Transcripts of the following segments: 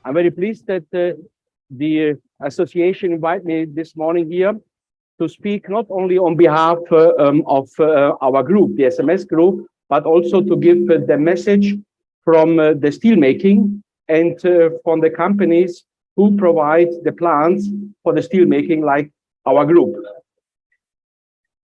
I'm very pleased that the association invited me this morning here to speak not only on behalf of our group, the SMS group, but also to give the message from the steelmaking and from the companies who provide the plants for the steelmaking, like our group.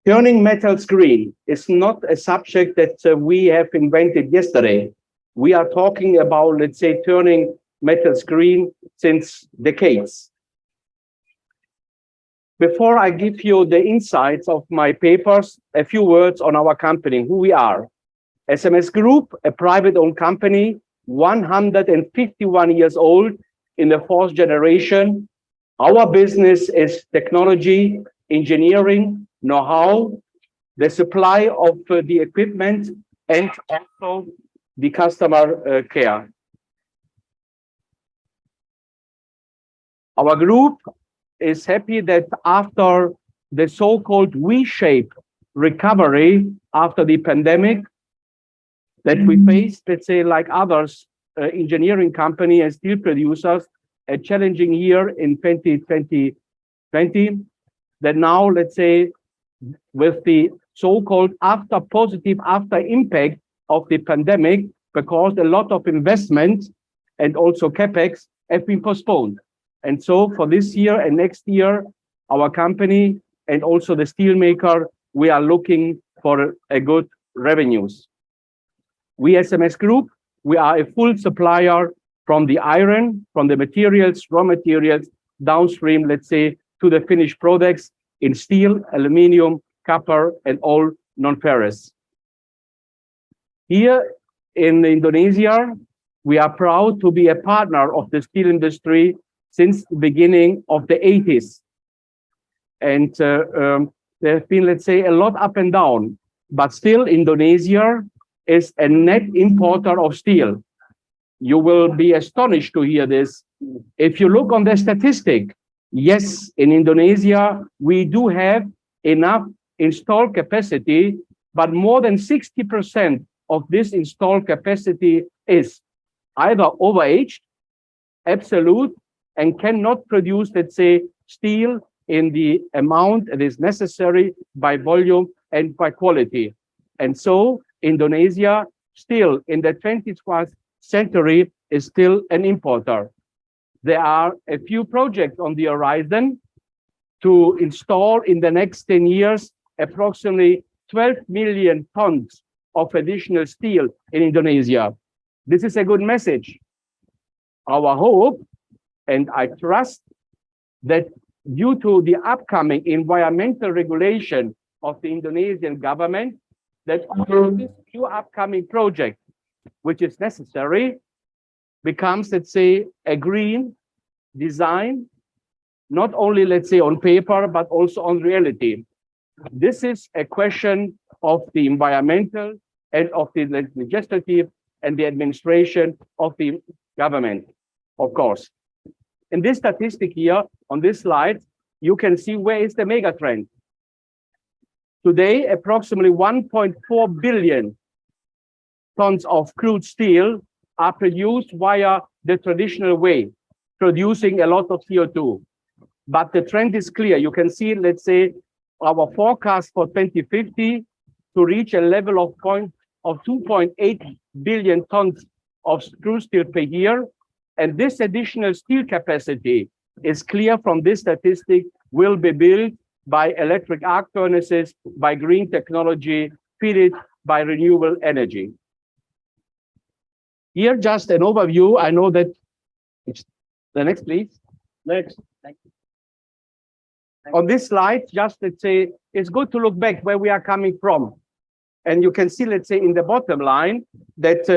Turning metals green is not a subject that we have invented yesterday. We are talking about, let's say, turning metals green since decades. Before I give you the insights of my papers, a few words on our company, who we are. SMS Group, a private-owned company, 151 years old, in the fourth generation. Our business is technology, engineering, know-how, the supply of the equipment, and also the customer care. Our group is happy that after the so-called V-shaped recovery after the pandemic that we faced, let's say, like others, engineering company and steel producers, a challenging year in 2020, that now, let's say, with the so-called after impact of the pandemic, because a lot of investment and also capex have been postponed. And so for this year and next year, our company and also the steelmaker, we are looking for a good revenues. We SMS Group, we are a full supplier from the iron, from the materials, raw materials, downstream, let's say, to the finished products in steel, aluminum, copper, and all non-ferrous. Here in Indonesia, we are proud to be a partner of the steel industry since the beginning of the 80s. And there have been, let's say, a lot up and down, but still Indonesia is a net importer of steel. You will be astonished to hear this. If you look on the statistic, yes, in Indonesia, we do have enough installed capacity, but more than 60% of this installed capacity is either overaged, absolute, and cannot produce, let's say, steel in the amount that is necessary by volume and by quality. And so Indonesia still in the 21st century is still an importer. There are a few projects on the horizon to install in the next 10 years approximately 12 million tons of additional steel in Indonesia. This is a good message. Our hope, and I trust that due to the upcoming environmental regulation of the Indonesian government, that this new upcoming project, which is necessary, becomes, let's say, a green design, not only, let's say, on paper, but also on reality. This is a question of the environmental and of the legislative and the administration of the government, of course. In this statistic here, on this slide, you can see where is the mega trend. Today, approximately 1.4 billion tons of crude steel are produced via the traditional way, producing a lot of CO2. But the trend is clear. You can see, let's say, our forecast for 2050 to reach a level of 2.8 billion tons of crude steel per year. And this additional steel capacity is clear from this statistic will be built by electric arc furnaces, by green technology, fed by renewable energy. Here, just an overview. I know that it's the next, please. Next. Thank you. On this slide, just let's say, it's good to look back where we are coming from. And you can see, let's say, in the bottom line that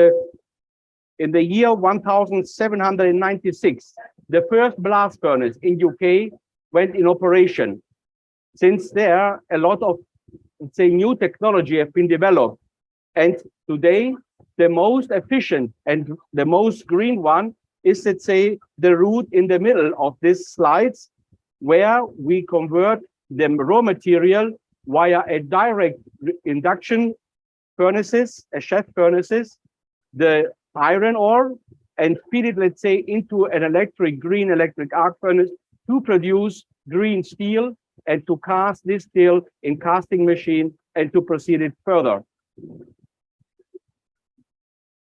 in the year 1796, the first blast furnace in UK went in operation. Since there, a lot of, let's say, new technology have been developed. And today, the most efficient and the most green one is, let's say, the route in the middle of these slides, where we convert the raw material via a direct induction furnaces, a shaft furnaces, the iron ore and feed it, let's say, into an green electric arc furnace to produce green steel and to cast this steel in casting machine and to proceed it further.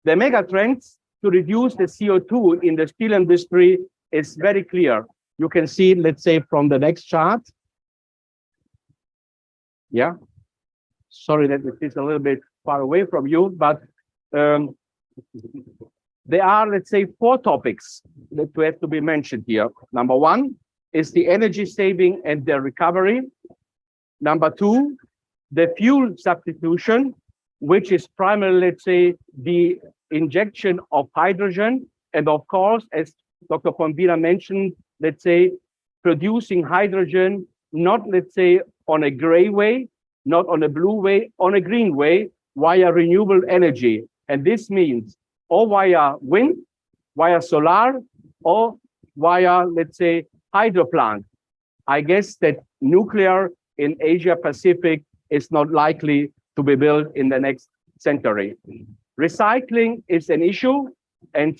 The mega trends to reduce the CO2 in the steel industry is very clear. You can see, let's say, from the next chart. Yeah. Sorry that it is a little bit far away from you, but there are, let's say, 4 topics that have to be mentioned here. Number 1 is the energy saving and the recovery. Number 2, the fuel substitution, which is primarily, let's say, the injection of hydrogen. And of course, as Dr. Pino mentioned, let's say, producing hydrogen, not, let's say, on a gray way, not on a blue way, on a green way, via renewable energy. And this means or via wind, via solar, or via, let's say, hydro plant. I guess that nuclear in Asia Pacific is not likely to be built in the next century. Recycling is an issue, and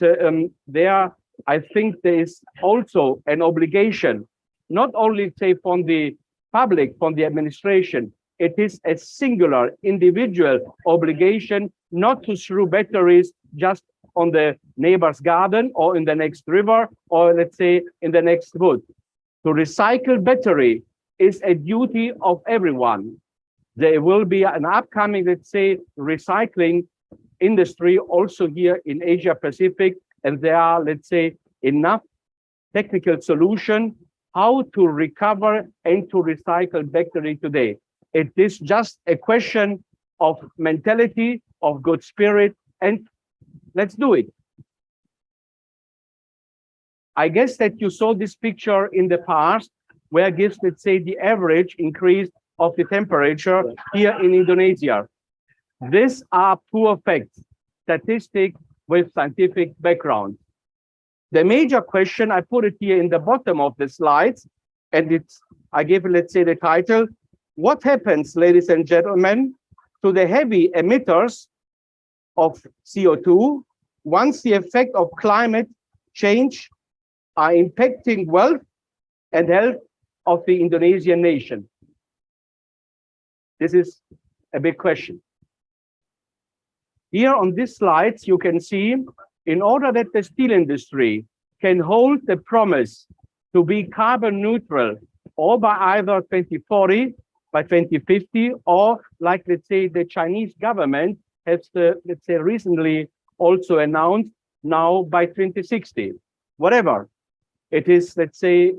there I think there is also an obligation, not only say from the public, from the administration, it is a singular individual obligation not to throw batteries just on the neighbor's garden or in the next river or let's say in the next wood. To recycle battery is a duty of everyone. There will be an upcoming, let's say, recycling industry also here in Asia Pacific, and there are, let's say, enough technical solution how to recover and to recycle battery today. It is just a question of mentality, of good spirit, and let's do it. I guess that you saw this picture in the past, where it gives, let's say, the average increase of the temperature here in Indonesia. These are poor facts, statistics with scientific background. The major question, I put it here in the bottom of the slides, and I gave it, let's say, the title, what happens, ladies and gentlemen, to the heavy emitters of CO2 once the effect of climate change are impacting wealth and health of the Indonesian nation? This is a big question. Here on these slides, you can see, in order that the steel industry can hold the promise to be carbon neutral, or by either 2040, by 2050, or like, let's say, the Chinese government has, let's say, recently also announced now by 2060. Whatever. It is, let's say,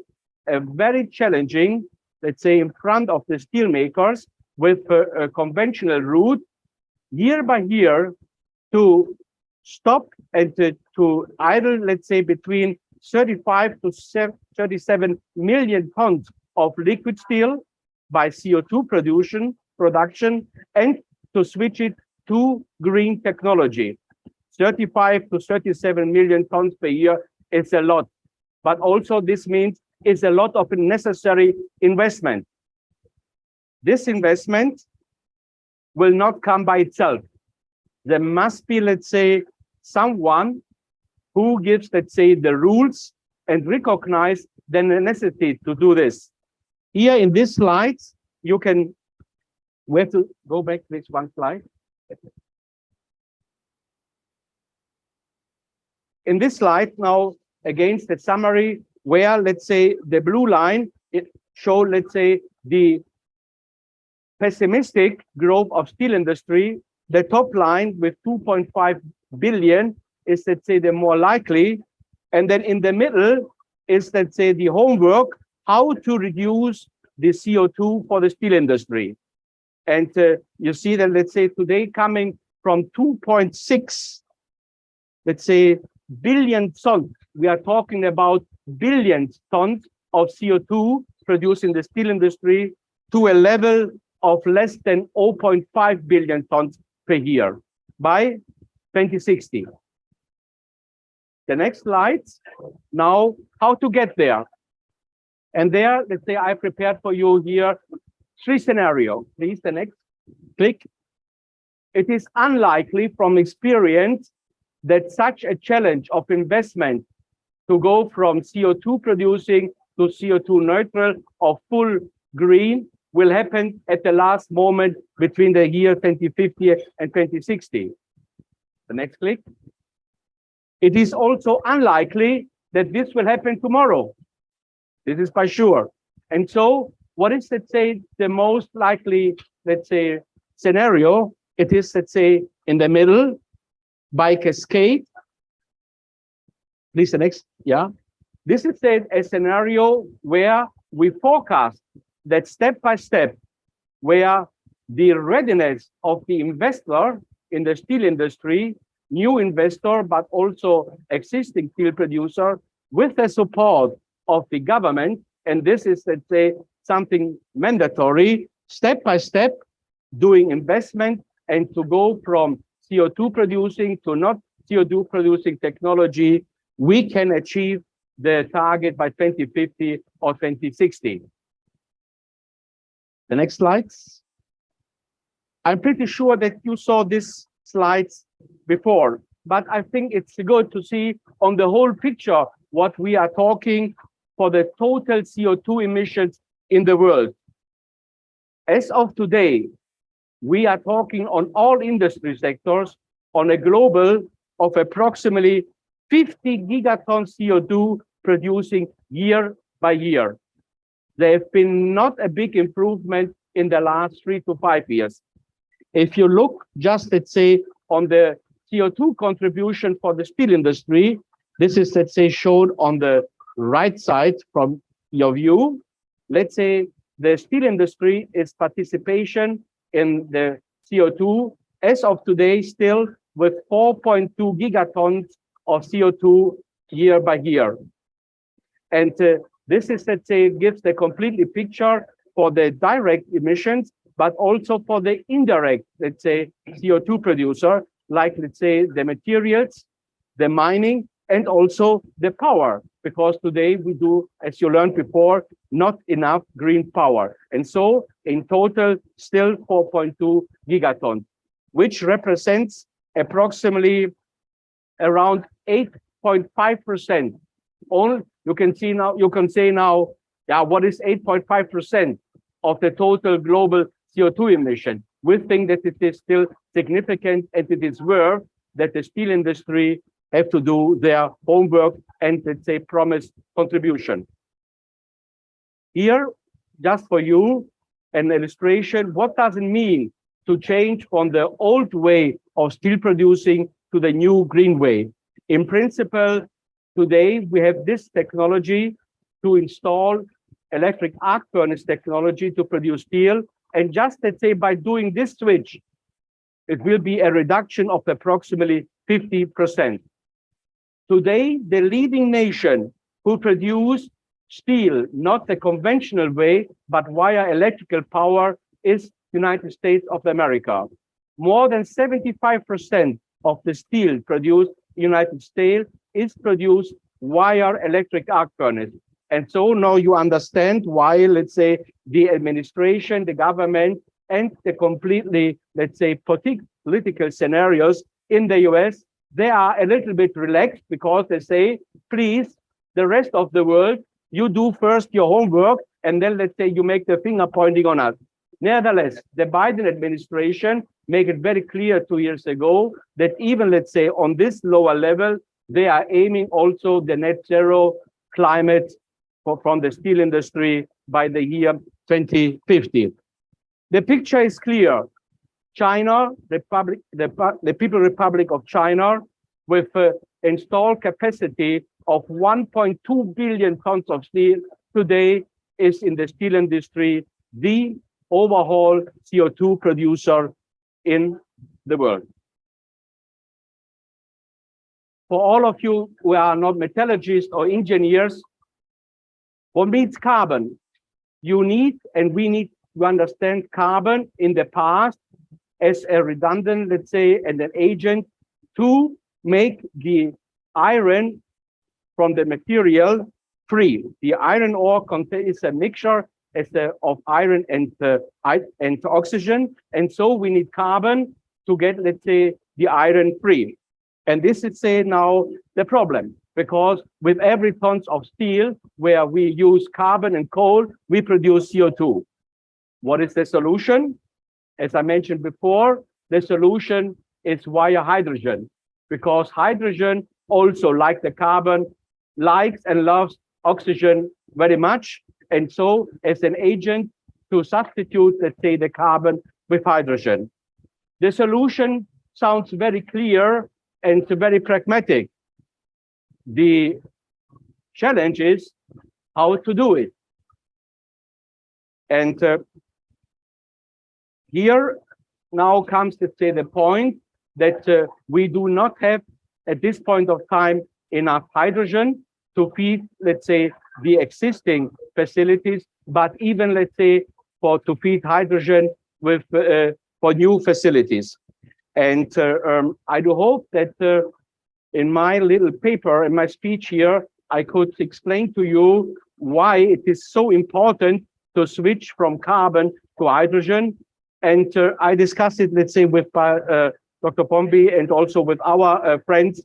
a very challenging, let's say, in front of the steel makers with a conventional route year by year to stop and to idle, let's say, between 35 to 37 million tons of liquid steel by CO2 production and to switch it to green technology. 35 to 37 million tons per year is a lot, but also this means it's a lot of necessary investment. This investment will not come by itself. There must be, let's say, someone who gives, let's say, the rules and recognize the necessity to do this. Here in this slide, you can, we have to go back this one slide. In this slide now, against the summary, where, let's say, the blue line, it shows, let's say, the pessimistic growth of steel industry. The top line with 2.5 billion is, let's say, the more likely. And then in the middle is, let's say, the homework, how to reduce the CO2 for the steel industry. And you see that, let's say, today coming from 2.6, let's say, billion tons, we are talking about billions tons of CO2 produced in the steel industry to a level of less than 0.5 billion tons per year by 2060. The next slide. Now, how to get there? And there, let's say, I prepared for you here 3 scenarios. Please, the next click. It is unlikely from experience that such a challenge of investment to go from CO2 producing to CO2 neutral or full green will happen at the last moment between the year 2050 and 2060. The next click. It is also unlikely that this will happen tomorrow. This is for sure. And so what is, let's say, the most likely, let's say, scenario? It is, let's say, in the middle by cascade. Please, the next, yeah. This is a scenario where we forecast that step by step, where the readiness of the investor in the steel industry, new investor, but also existing steel producer, with the support of the government, and this is, let's say, something mandatory, step by step, doing investment and to go from CO2 producing to not CO2 producing technology, we can achieve the target by 2050 or 2060. The next slides. I'm pretty sure that you saw these slides before, but I think it's good to see on the whole picture what we are talking for the total CO2 emissions in the world. As of today, we are talking on all industry sectors on a global of approximately 50 gigatons CO2 producing year by year. There have been not a big improvement in the last 3 to 5 years. If you look just, let's say, on the CO2 contribution for the steel industry, this is, let's say, shown on the right side from your view. Let's say the steel industry is participation in the CO2 as of today still with 4.2 gigatons of CO2 year by year. And this is, let's say, gives the completely picture for the direct emissions, but also for the indirect, let's say, CO2 producer, like, let's say, the materials, the mining, and also the power, because today we do, as you learned before, not enough green power. And so in total, still 4.2 gigatons, which represents approximately around 8.5%. Only you can say now, yeah, what is 8.5% of the total global CO2 emission? We think that it is still significant, and it is worth that the steel industry have to do their homework and, let's say, promise contribution. Here, just for you, an illustration, what does it mean to change from the old way of steel producing to the new green way? In principle, today we have this technology to install electric arc furnace technology to produce steel. And just, let's say, by doing this switch, it will be a reduction of approximately 50%. Today, the leading nation who produce steel, not the conventional way, but via electrical power, is United States of America. More than 75% of the steel produced in the United States is produced via electric arc furnace. And so now you understand why, let's say, the administration, the government, and the completely, let's say, political scenarios in the US, they are a little bit relaxed because they say, please, the rest of the world, you do first your homework, and then, let's say, you make the finger pointing on us. Nevertheless, the Biden administration made it very clear 2 years ago that even, let's say, on this lower level, they are aiming also the net zero climate from the steel industry by the year 2050. The picture is clear. China, the People's Republic of China, with installed capacity of 1.2 billion tons of steel, today is in the steel industry the overall CO2 producer in the world. For all of you who are not metallurgists or engineers, what means carbon? You need, and we need to understand carbon in the past as a redundant, let's say, and an agent to make the iron from the material free. The iron ore contains a mixture of iron and oxygen, and so we need carbon to get, let's say, the iron free. And this is, say, now the problem, because with every tons of steel where we use carbon and coal, we produce CO2. What is the solution? As I mentioned before, the solution is via hydrogen, because hydrogen also, like the carbon, likes and loves oxygen very much. And so as an agent to substitute, let's say, the carbon with hydrogen. The solution sounds very clear and very pragmatic. The challenge is how to do it. And here now comes, let's say, the point that we do not have at this point of time enough hydrogen to feed, let's say, the existing facilities, but even, let's say, to feed hydrogen with for new facilities. And I do hope that in my little paper, in my speech here, I could explain to you why it is so important to switch from carbon to hydrogen. And I discussed it, let's say, with Dr. Pombi and also with our friends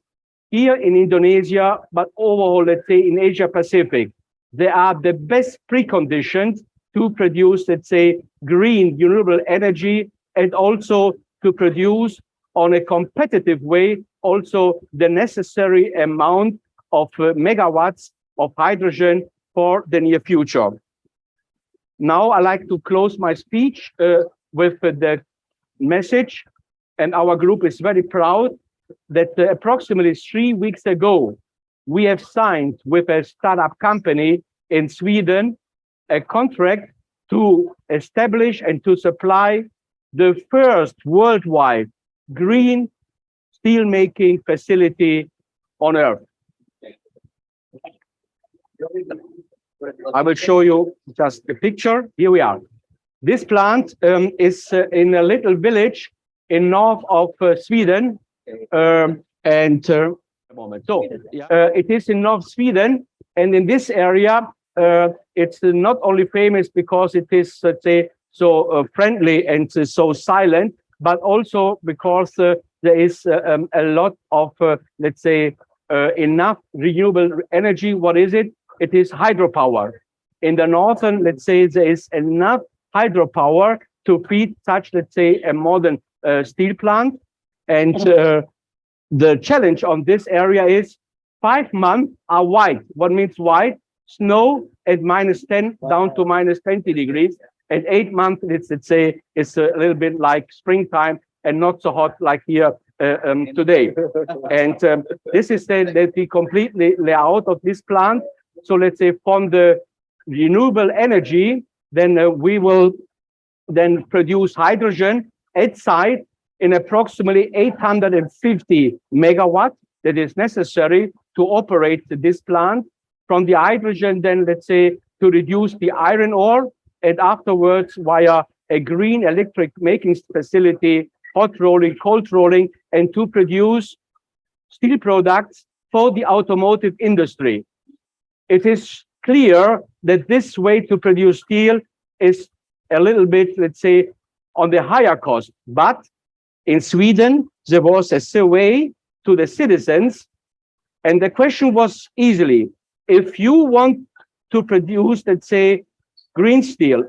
here in Indonesia, but overall, let's say, in Asia Pacific. They are the best preconditions to produce, let's say, green renewable energy, and also to produce on a competitive way also the necessary amount of megawatts of hydrogen for the near future. Now I like to close my speech with the message, and our group is very proud that approximately 3 weeks ago, we have signed with a startup company in Sweden a contract to establish and to supply the first worldwide green steelmaking facility on Earth. I will show you just the picture. Here we are. This plant is in a little village in north of Sweden, it is in North Sweden, and in this area, it's not only famous because it is, let's say, so friendly and so silent, but also because there is a lot of, let's say, enough renewable energy. What is it? It is hydropower. In the northern, let's say, there is enough hydropower to feed such, let's say, a modern steel plant. And the challenge on this area is 5 months are white. What means white? Snow at -10 down to -20 degrees. And 8 months, let's say, it's a little bit like springtime and not so hot like here today. And this is then the complete layout of this plant. So let's say from the renewable energy, then we will then produce hydrogen at site in approximately 850 megawatts that is necessary to operate this plant. From the hydrogen, then let's say to reduce the iron ore, and afterwards via a green electric making facility, hot rolling, cold rolling, and to produce steel products for the automotive industry. It is clear that this way to produce steel is a little bit, let's say, on the higher cost. But in Sweden, there was a survey to the citizens, and the question was easily, if you want to produce, let's say, green steel,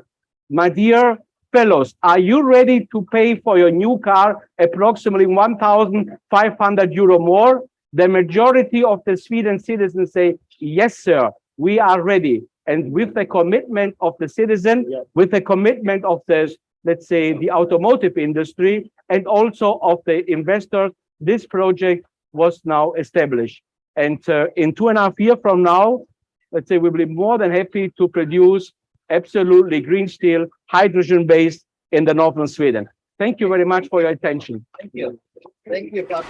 my dear fellows, are you ready to pay for your new car approximately 1,500 euro more? The majority of the Sweden citizens say, yes, sir, we are ready. And with the commitment of the citizen, with the commitment of the, let's say, the automotive industry, and also of the investors, this project was now established. And in 2.5 years from now, let's say, we'll be more than happy to produce absolutely green steel, hydrogen-based in the northern Sweden. Thank you very much for your attention. Thank you. Thank you, Pino.